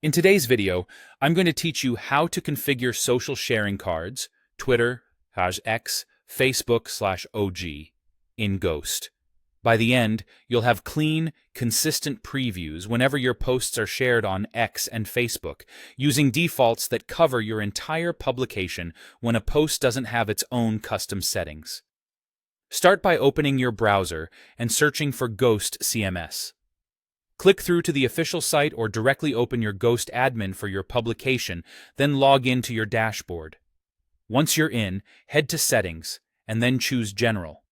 In today's video, I'm going to teach you how to configure social sharing cards, Twitter, #X, Facebook/OG, in Ghost. By the end, you'll have clean, consistent previews whenever your posts are shared on X and Facebook, using defaults that cover your entire publication when a post doesn't have its own custom settings. Start by opening your browser and searching for Ghost CMS. Click through to the official site or directly open your Ghost admin for your publication, then log in to your dashboard. Once you're in, head to Settings, and then choose General.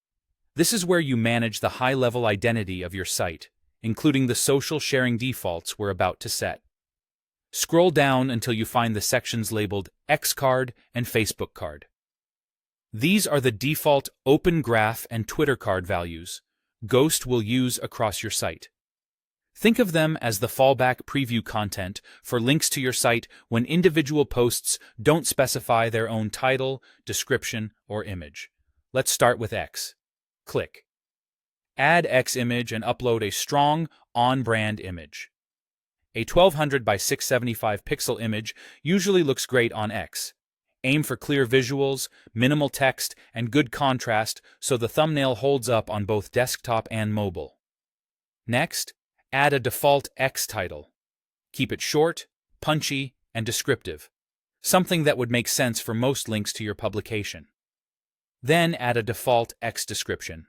This is where you manage the high-level identity of your site, including the social sharing defaults we're about to set. Scroll down until you find the sections labeled X card and Facebook card. These are the default Open Graph and Twitter card values Ghost will use across your site. Think of them as the fallback preview content for links to your site when individual posts don't specify their own title, description, or image. Let's start with X. Click. Add X image and upload a strong, on-brand image. A 1200 by 675 pixel image usually looks great on X. Aim for clear visuals, minimal text, and good contrast so the thumbnail holds up on both desktop and mobile. Next, add a default X title. Keep it short, punchy, and descriptive, something that would make sense for most links to your publication. Then add a default X description.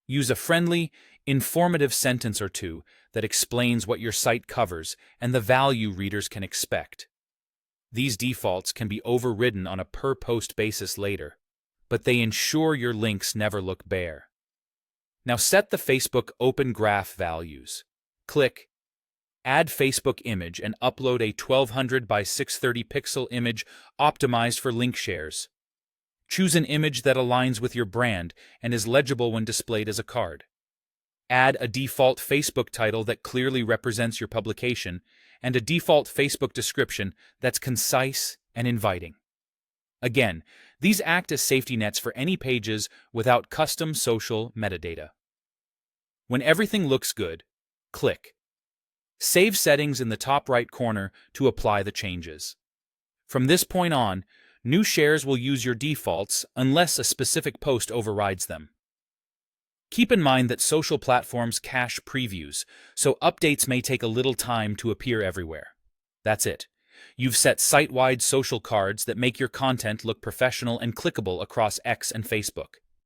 Use a friendly, informative sentence or two that explains what your site covers and the value readers can expect. These defaults can be overridden on a per-post basis later, but they ensure your links never look bare. Now set the Facebook Open Graph values. Click Add Facebook image and upload a 1200 by 630 pixel image optimized for link shares. Choose an image that aligns with your brand and is legible when displayed as a card. Add a default Facebook title that clearly represents your publication and a default Facebook description that's concise and inviting. Again, these act as safety nets for any pages without custom social metadata. When everything looks good, click Save Settings in the top right corner to apply the changes. From this point on, new shares will use your defaults unless a specific post overrides them. Keep in mind that social platforms cache previews, so updates may take a little time to appear everywhere. That's it. You've set site-wide social cards that make your content look professional and clickable across X and Facebook.